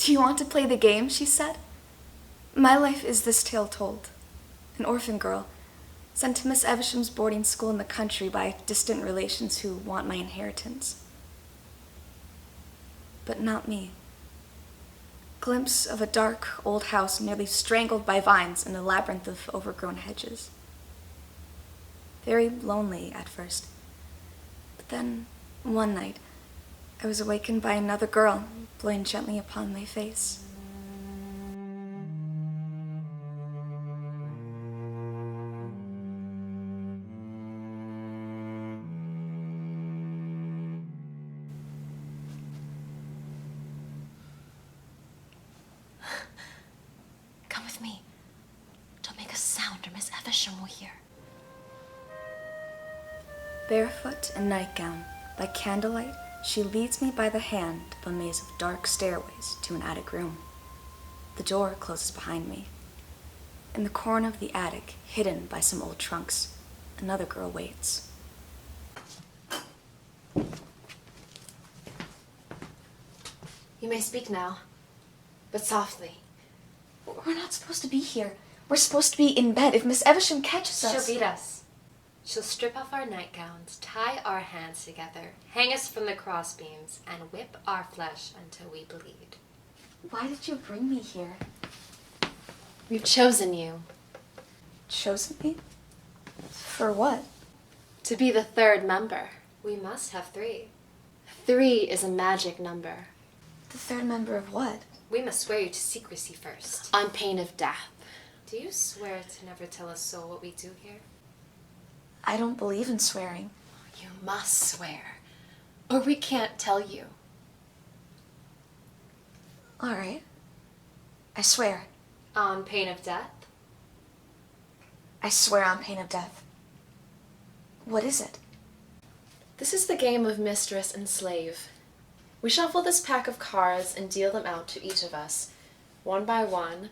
Do you want to play the game? She said. My life is this tale told. An orphan girl, sent to Miss Evesham's boarding school in the country by distant relations who want my inheritance. But not me. Glimpse of a dark old house nearly strangled by vines in a labyrinth of overgrown hedges. Very lonely at first. But then, one night, I was awakened by another girl blowing gently upon my face. Come with me. Don't make a sound or Miss Evesham will hear. Barefoot and Nightgown, by candlelight, she leads me by the hand up a maze of dark stairways to an attic room. The door closes behind me. In the corner of the attic, hidden by some old trunks, another girl waits. You may speak now, but softly. We're not supposed to be here. We're supposed to be in bed. If Miss Evesham catches us... She'll beat us. She'll strip off our nightgowns, tie our hands together, hang us from the crossbeams, and whip our flesh until we bleed. Why did you bring me here? We've chosen you. Chosen me? For what? To be the third member. We must have 3. 3 is a magic number. The third member of what? We must swear you to secrecy first. On pain of death. Do you swear to never tell a soul what we do here? I don't believe in swearing. You must swear, or we can't tell you. All right. I swear. On pain of death? I swear on pain of death. What is it? This is the game of mistress and slave. We shuffle this pack of cards and deal them out to each of us, one by one,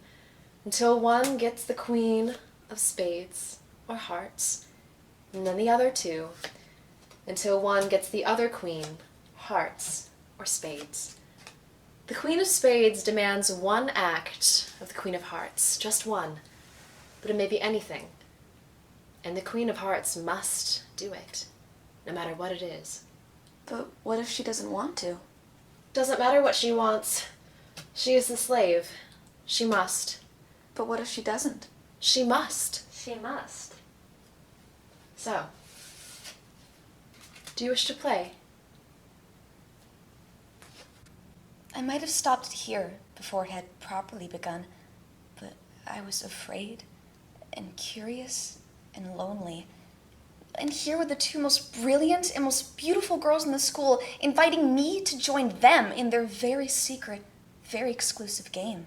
until one gets the queen of spades or hearts, and then the other 2, until one gets the other queen, hearts or spades. The queen of spades demands one act of the queen of hearts, just one, but it may be anything, and the queen of hearts must do it, no matter what it is. But what if she doesn't want to? Doesn't matter what she wants. She is the slave. She must. But what if she doesn't? She must. She must. So, do you wish to play? I might have stopped here before it had properly begun, but I was afraid and curious and lonely. And here were the 2 most brilliant and most beautiful girls in the school inviting me to join them in their very secret, very exclusive game.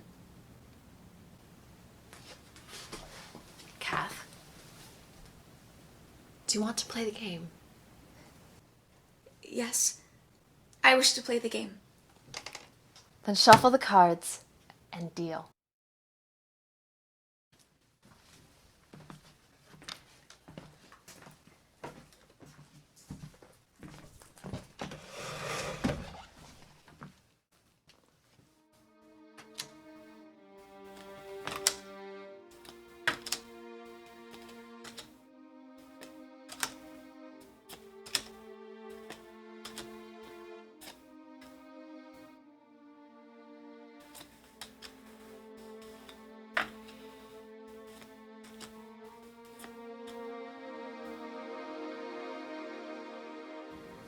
Kath, do you want to play the game? Yes, I wish to play the game. Then shuffle the cards and deal.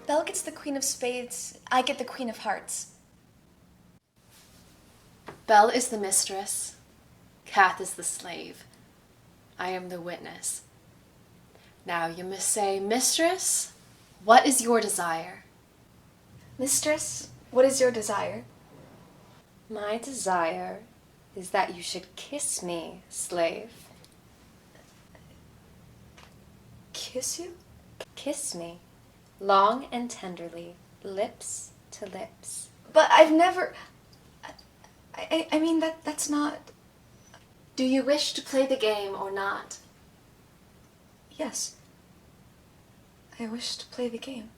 Belle gets the queen of spades, I get the queen of hearts. Belle is the mistress. Kath is the slave. I am the witness. Now you must say, Mistress, what is your desire? Mistress, what is your desire? My desire is that you should kiss me, slave. Kiss you? Kiss me. Long and tenderly, lips to lips. But I've never... I mean, that's not... Do you wish to play the game or not? Yes. I wish to play the game.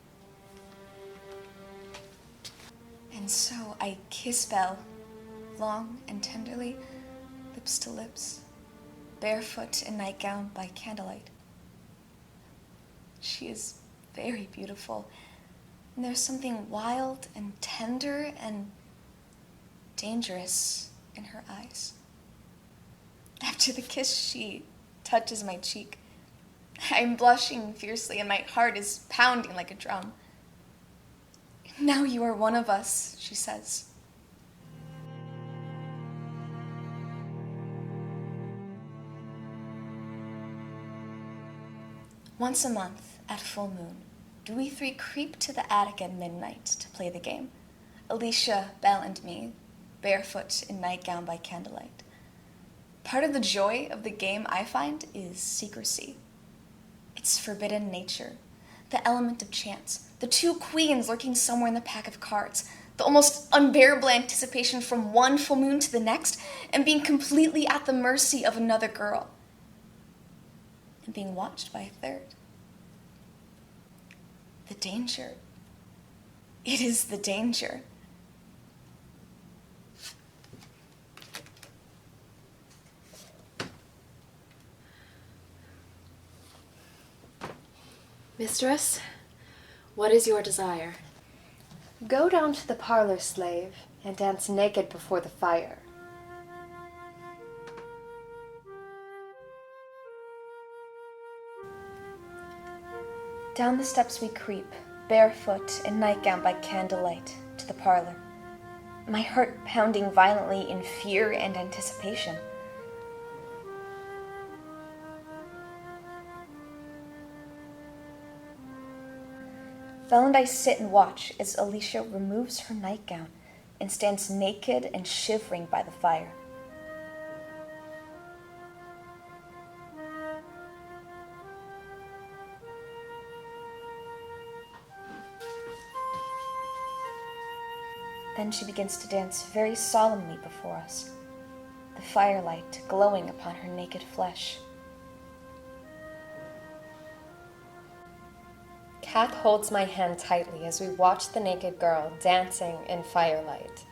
And so I kiss Belle, long and tenderly, lips to lips, barefoot in nightgown by candlelight. She is very beautiful, and there's something wild and tender and dangerous in her eyes. After the kiss, she touches my cheek. I'm blushing fiercely, and my heart is pounding like a drum. "Now you are one of us," she says. Once a month, at full moon, do we three creep to the attic at midnight to play the game. Alicia, Belle, and me, barefoot in nightgown by candlelight. Part of the joy of the game, I find, is secrecy. Its forbidden nature, the element of chance, the two queens lurking somewhere in the pack of cards, the almost unbearable anticipation from one full moon to the next, and being completely at the mercy of another girl, and being watched by a third. The danger. It is the danger. Mistress, what is your desire? Go down to the parlor, slave, and dance naked before the fire. Down the steps we creep, barefoot in nightgown by candlelight, to the parlor, my heart pounding violently in fear and anticipation. Belle and I sit and watch as Alicia removes her nightgown and stands naked and shivering by the fire. Then she begins to dance very solemnly before us, the firelight glowing upon her naked flesh. Kath holds my hand tightly as we watch the naked girl dancing in firelight.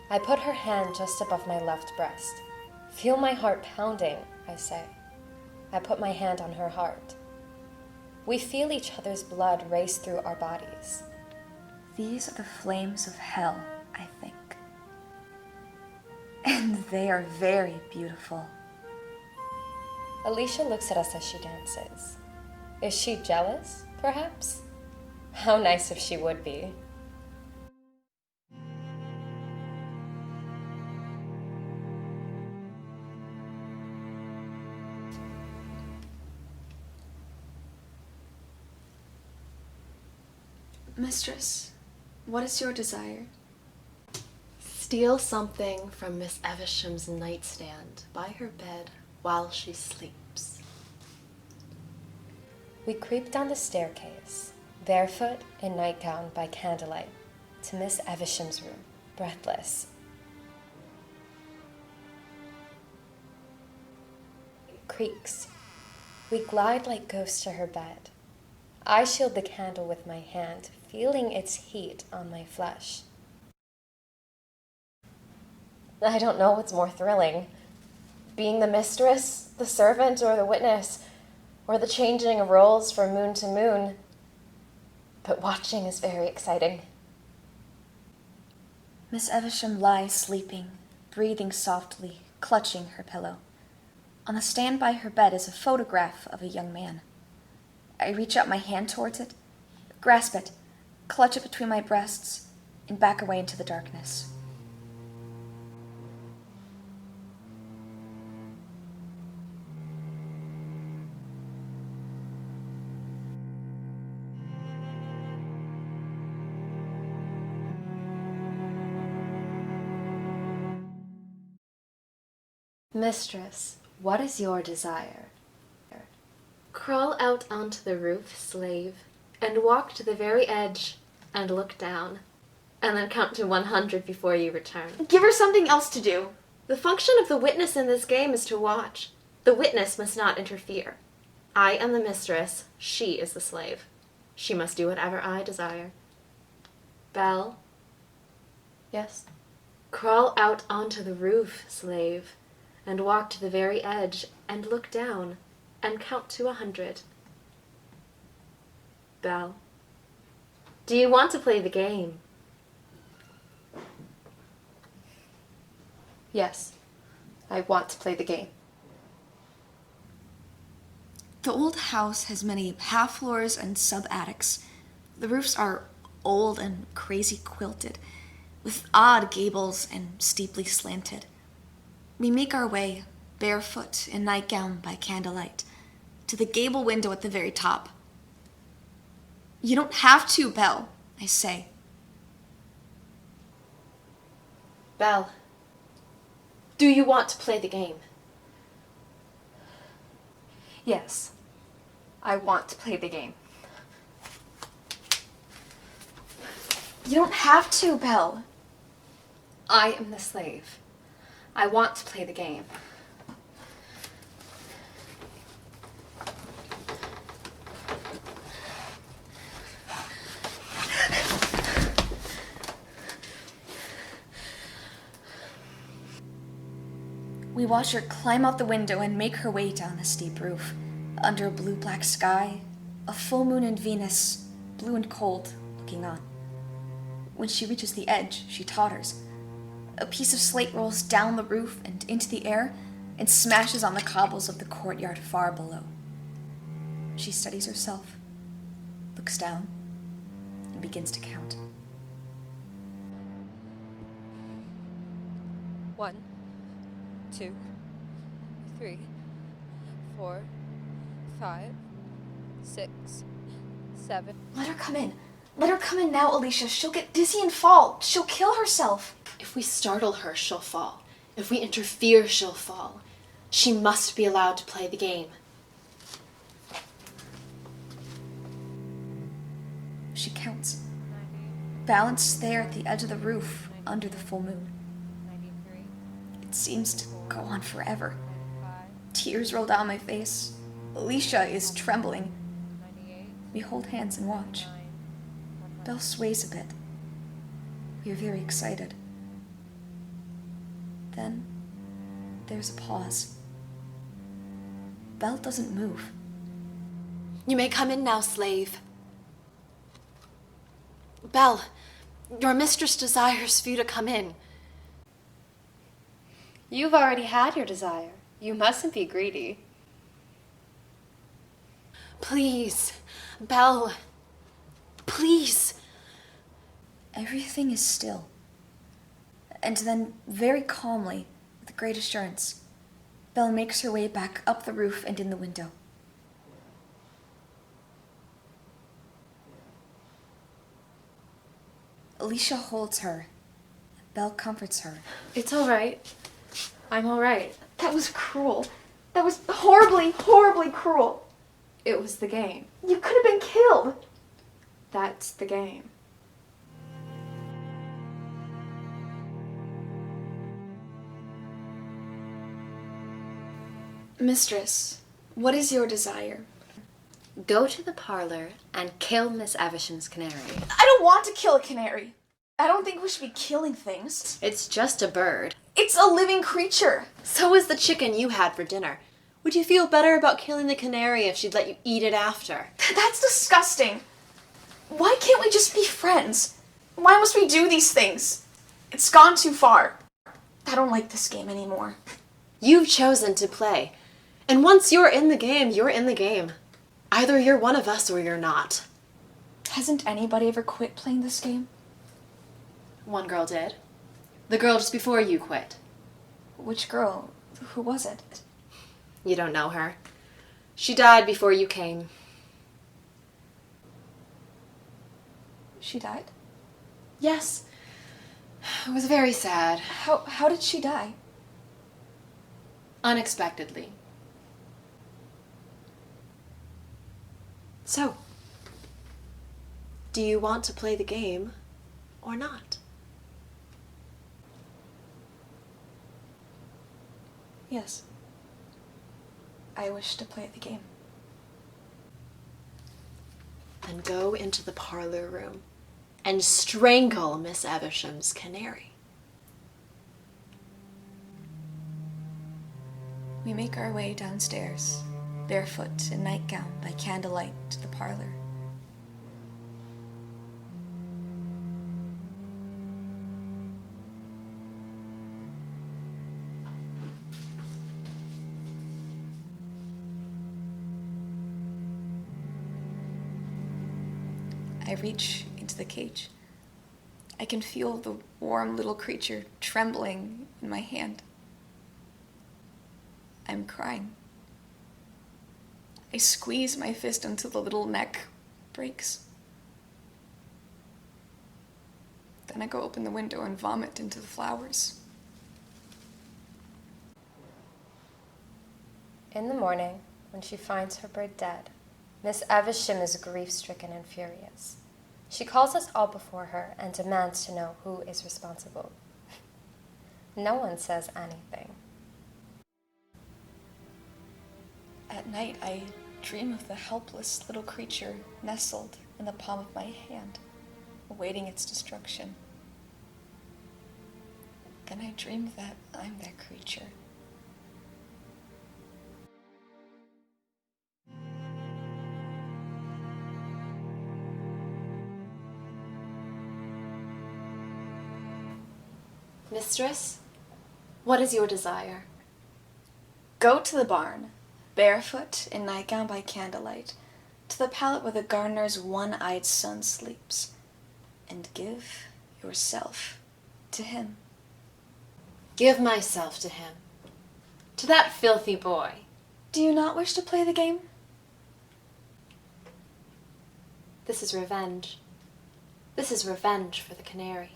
I put her hand just above my left breast. "Feel my heart pounding," I say. I put my hand on her heart. We feel each other's blood race through our bodies. These are the flames of hell, I think. And they are very beautiful. Alicia looks at us as she dances. Is she jealous, perhaps? How nice if she would be. Mistress, what is your desire? Steal something from Miss Evisham's nightstand by her bed while she sleeps. We creep down the staircase, barefoot in nightgown by candlelight, to Miss Evisham's room, breathless. It creaks. We glide like ghosts to her bed. I shield the candle with my hand, feeling its heat on my flesh. I don't know what's more thrilling, being the mistress, the servant, or the witness, or the changing of roles from moon to moon. But watching is very exciting. Miss Evisham lies sleeping, breathing softly, clutching her pillow. On the stand by her bed is a photograph of a young man. I reach out my hand towards it, grasp it, clutch it between my breasts, and back away into the darkness. Mistress, what is your desire? Crawl out onto the roof, slave, and walk to the very edge and look down, and then count to 100 before you return. Give her something else to do. The function of the witness in this game is to watch. The witness must not interfere. I am the mistress, she is the slave. She must do whatever I desire. Belle? Yes? Crawl out onto the roof, slave, and walk to the very edge and look down and count to 100. Belle, do you want to play the game? Yes, I want to play the game. The old house has many half floors and sub-attics. The roofs are old and crazy quilted, with odd gables and steeply slanted. We make our way, barefoot in nightgown by candlelight, to the gable window at the very top. You don't have to, Belle, I say. Belle, do you want to play the game? Yes, I want to play the game. You don't have to, Belle. I am the slave. I want to play the game. We watch her climb out the window and make her way down the steep roof, under a blue-black sky, a full moon and Venus, blue and cold, looking on. When she reaches the edge, she totters. A piece of slate rolls down the roof and into the air and smashes on the cobbles of the courtyard far below. She steadies herself, looks down, and begins to count. 1, 2, 3, 4, 5, 6, 7. Let her come in. Let her come in now, Alicia. She'll get dizzy and fall. She'll kill herself. If we startle her, she'll fall. If we interfere, she'll fall. She must be allowed to play the game. She counts, balanced there at the edge of the roof under the full moon. It seems to go on forever. Tears roll down my face. Alicia is trembling. We hold hands and watch. Belle sways a bit. We are very excited. Then there's a pause. Belle doesn't move. You may come in now, slave. Belle, your mistress desires for you to come in. You've already had your desire. You mustn't be greedy. Please, Belle, please. Everything is still. And then, very calmly, with great assurance, Belle makes her way back up the roof and in the window. Alicia holds her. Belle comforts her. It's all right. I'm all right. That was cruel. That was horribly, horribly cruel. It was the game. You could have been killed. That's the game. Mistress, what is your desire? Go to the parlor and kill Miss Avisham's canary. I don't want to kill a canary. I don't think we should be killing things. It's just a bird. It's a living creature. So is the chicken you had for dinner. Would you feel better about killing the canary if she'd let you eat it after? That's disgusting. Why can't we just be friends? Why must we do these things? It's gone too far. I don't like this game anymore. You've chosen to play. And once you're in the game, you're in the game. Either you're one of us or you're not. Hasn't anybody ever quit playing this game? One girl did. The girl just before you quit. Which girl? Who was it? You don't know her. She died before you came. She died? Yes. It was very sad. How did she die? Unexpectedly. So, do you want to play the game or not? Yes. I wish to play the game. Then go into the parlor room and strangle Miss Avisham's canary. We make our way downstairs, barefoot in nightgown by candlelight to the parlor. I reach into the cage. I can feel the warm little creature trembling in my hand. I'm crying. I squeeze my fist until the little neck breaks. Then I go open the window and vomit into the flowers. In the morning, when she finds her bird dead, Miss Evesham is grief-stricken and furious. She calls us all before her and demands to know who is responsible. No one says anything. At night, I dream of the helpless little creature nestled in the palm of my hand, awaiting its destruction. Then I dream that I'm that creature. Mistress, what is your desire? Go to the barn, barefoot in nightgown by candlelight, to the pallet where the gardener's one-eyed son sleeps, and give yourself to him. Give myself to him. To that filthy boy. Do you not wish to play the game? This is revenge. This is revenge for the canary.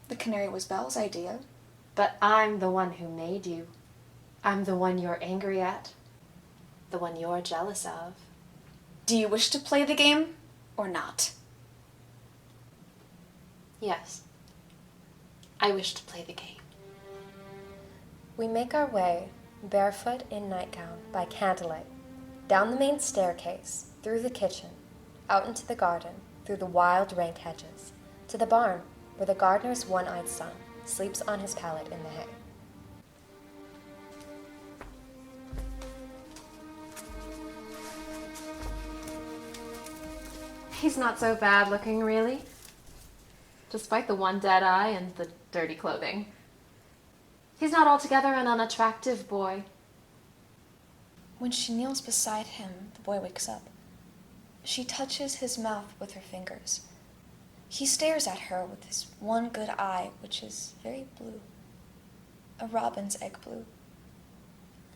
The canary was Belle's idea. But I'm the one who made you. I'm the one you're angry at. The one you're jealous of. Do you wish to play the game or not? Yes. I wish to play the game. We make our way, barefoot in nightgown by candlelight, down the main staircase, through the kitchen, out into the garden, through the wild rank hedges, to the barn, where the gardener's one-eyed son sleeps on his pallet in the hay. He's not so bad looking, really. Despite the one dead eye and the dirty clothing. He's not altogether an unattractive boy. When she kneels beside him, the boy wakes up. She touches his mouth with her fingers. He stares at her with his one good eye, which is very blue, a robin's egg blue.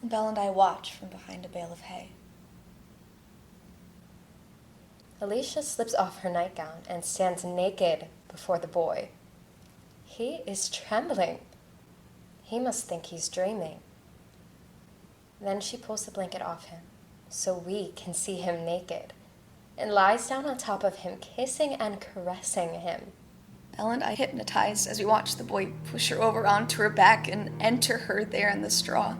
And Belle and I watch from behind a bale of hay. Alicia slips off her nightgown and stands naked before the boy. He is trembling. He must think he's dreaming. Then she pulls the blanket off him so we can see him naked, and lies down on top of him, kissing and caressing him. Belle and I hypnotize as we watch the boy push her over onto her back and enter her there in the straw.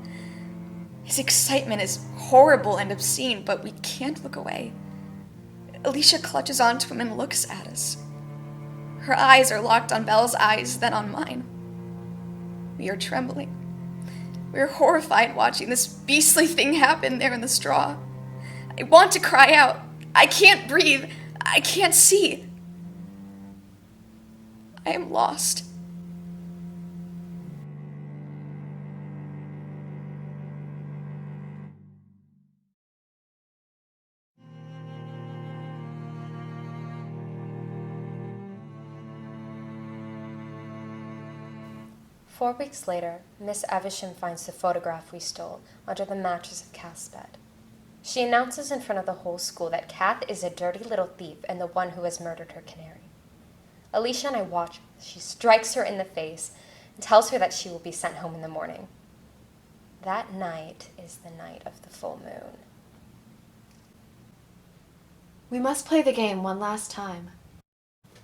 His excitement is horrible and obscene, but we can't look away. Alicia clutches onto him and looks at us. Her eyes are locked on Belle's eyes, then on mine. We are trembling. We are horrified watching this beastly thing happen there in the straw. I want to cry out. I can't breathe. I can't see. I am lost. Four weeks later, Miss Evesham finds the photograph we stole under the mattress of Kath's bed. She announces in front of the whole school that Kath is a dirty little thief and the one who has murdered her canary. Alicia and I watch as she strikes her in the face and tells her that she will be sent home in the morning. That night is the night of the full moon. We must play the game one last time.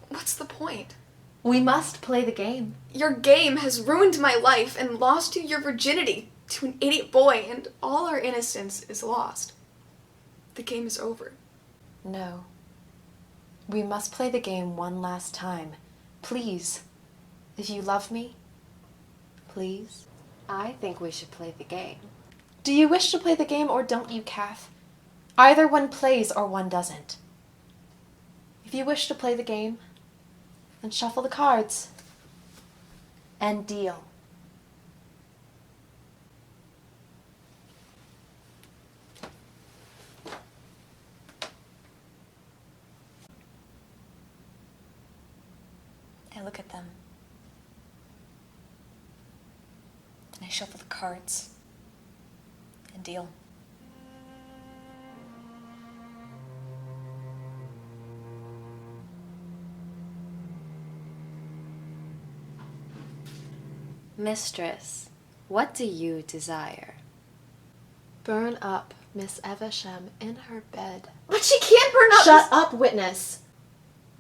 What's the point? We must play the game. Your game has ruined my life and lost you your virginity to an idiot boy, and all our innocence is lost. The game is over. No. We must play the game one last time. Please. If you love me, please. I think we should play the game. Do you wish to play the game or don't you, Kath? Either one plays or one doesn't. If you wish to play the game, then shuffle the cards and deal. I look at them. Then I shuffle the cards and deal. Mistress, what do you desire? Burn up Miss Evesham in her bed. But she can't burn up. Shut up, witness.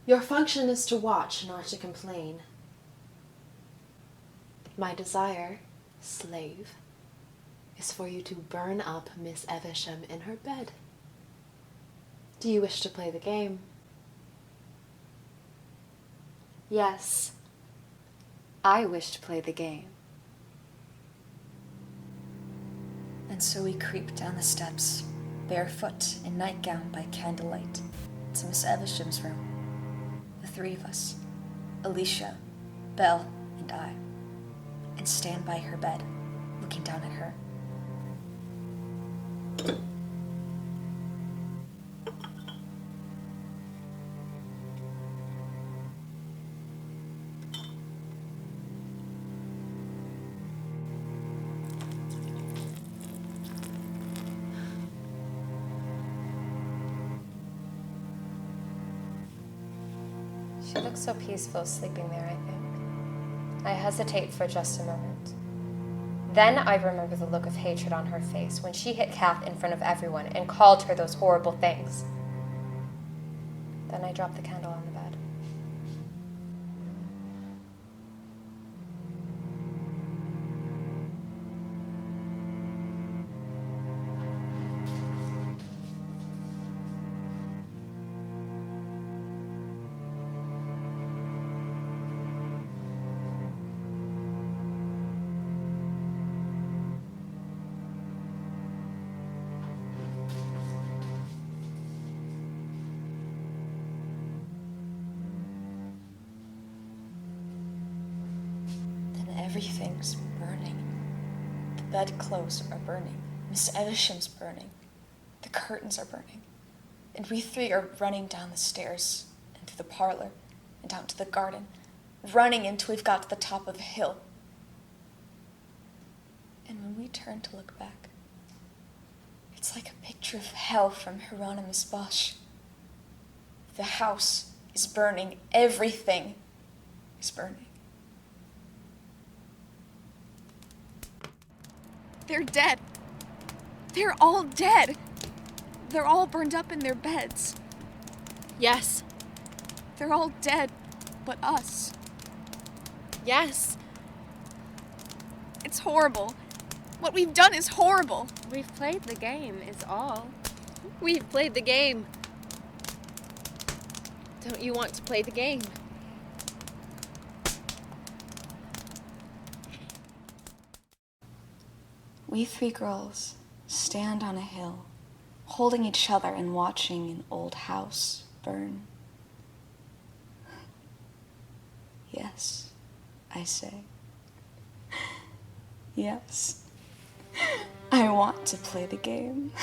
Your function is to watch, not to complain. My desire, slave, is for you to burn up Miss Evesham in her bed. Do you wish to play the game? Yes, I wish to play the game. And so we creep down the steps, barefoot in nightgown by candlelight, to Miss Evesham's room. The three of us, Alicia, Belle, and I, and stand by her bed, looking down at her. She looks so peaceful sleeping there, I think. I hesitate for just a moment. Then I remember the look of hatred on her face when she hit Kath in front of everyone and called her those horrible things. Then I drop the candle on the bed. Everything's burning. The bedclothes are burning. Miss Evesham's burning. The curtains are burning. And we three are running down the stairs and through the parlor and down to the garden, running until we've got to the top of the hill. And when we turn to look back, it's like a picture of hell from Hieronymus Bosch. The house is burning. Everything is burning. They're dead. They're all dead. They're all burned up in their beds. Yes. They're all dead, but us. Yes. It's horrible. What we've done is horrible. We've played the game, is all. We've played the game. Don't you want to play the game? We three girls stand on a hill, holding each other and watching an old house burn. Yes, I say. Yes, I want to play the game.